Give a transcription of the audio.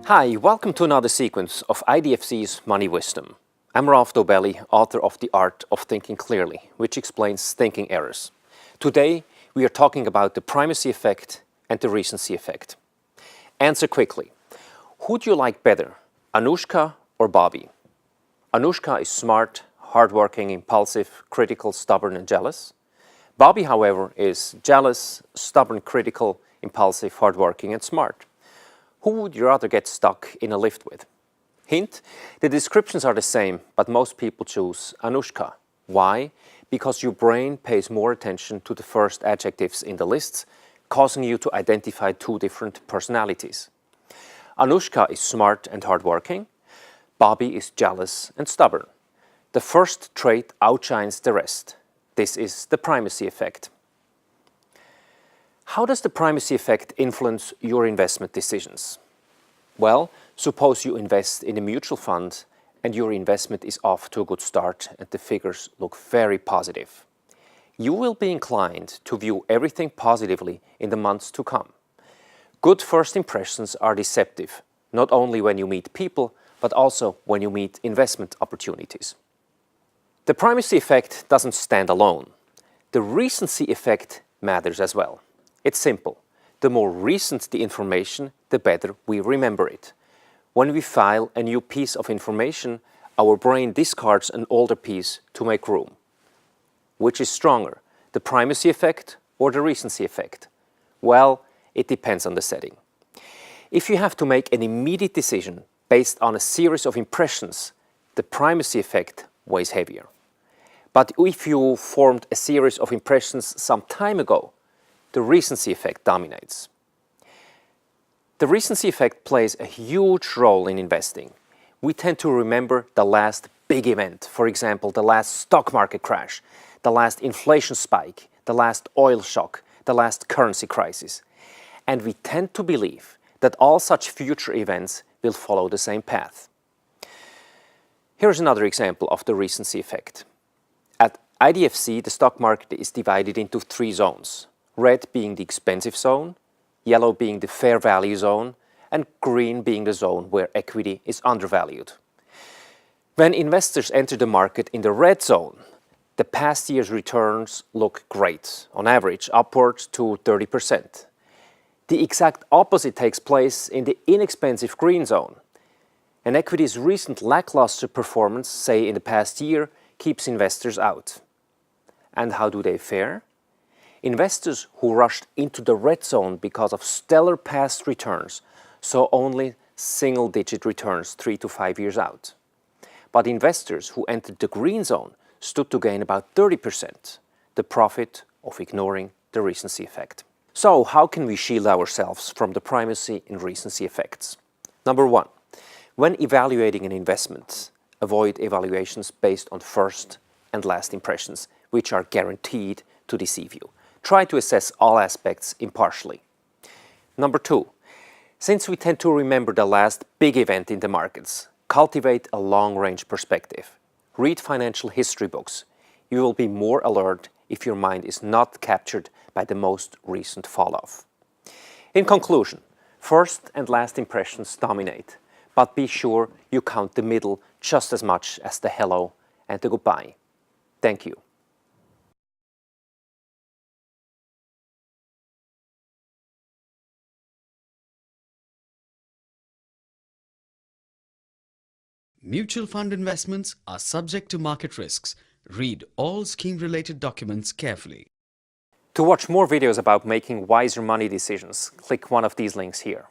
Hi, welcome to another sequence of IDFC's Money Wisdom. I'm Ralph Dobelli, author of The Art of Thinking Clearly, which explains thinking errors. Today, we are talking about the primacy effect and the recency effect. Answer quickly. Who do you like better, Anushka or Bobby? Anushka is smart, hardworking, impulsive, critical, stubborn, and jealous. Bobby, however, is jealous, stubborn, critical, impulsive, hardworking, and smart. Who would you rather get stuck in a lift with? Hint, the descriptions are the same, but most people choose Anushka. Why? Because your brain pays more attention to the first adjectives in the lists, causing you to identify two different personalities. Anushka is smart and hardworking. Bobby is jealous and stubborn. The first trait outshines the rest. This is the primacy effect. How does the primacy effect influence your investment decisions? Well, suppose you invest in a mutual fund and your investment is off to a good start and the figures look very positive. You will be inclined to view everything positively in the months to come. Good first impressions are deceptive, not only when you meet people, but also when you meet investment opportunities. The primacy effect doesn't stand alone. The recency effect matters as well. It's simple. The more recent the information, the better we remember it. When we file a new piece of information, our brain discards an older piece to make room. Which is stronger, the primacy effect or the recency effect? Well, it depends on the setting. If you have to make an immediate decision based on a series of impressions, the primacy effect weighs heavier. But if you formed a series of impressions some time ago, the recency effect dominates. The recency effect plays a huge role in investing. We tend to remember the last big event, for example, the last stock market crash, the last inflation spike, the last oil shock, the last currency crisis. And we tend to believe that all such future events will follow the same path. Here's another example of the recency effect. At IDFC, the stock market is divided into three zones. Red being the expensive zone, yellow being the fair value zone, and green being the zone where equity is undervalued. When investors enter the market in the red zone, the past year's returns look great, on average upwards to 30%. The exact opposite takes place in the inexpensive green zone. An equity's recent lackluster performance, say in the past year, keeps investors out. And how do they fare? Investors who rushed into the red zone because of stellar past returns saw only single-digit returns 3 to 5 years out. But investors who entered the green zone stood to gain about 30%, the profit of ignoring the recency effect. So how can we shield ourselves from the primacy and recency effects? Number one, when evaluating an investment, avoid evaluations based on first and last impressions, which are guaranteed to deceive you. Try to assess all aspects impartially. Number two, since we tend to remember the last big event in the markets, cultivate a long-range perspective. Read financial history books. You will be more alert if your mind is not captured by the most recent fall-off. In conclusion, first and last impressions dominate, but be sure you count the middle just as much as the hello and the goodbye. Thank you. Mutual fund investments are subject to market risks. Read all scheme-related documents carefully. To watch more videos about making wiser money decisions, click one of these links here.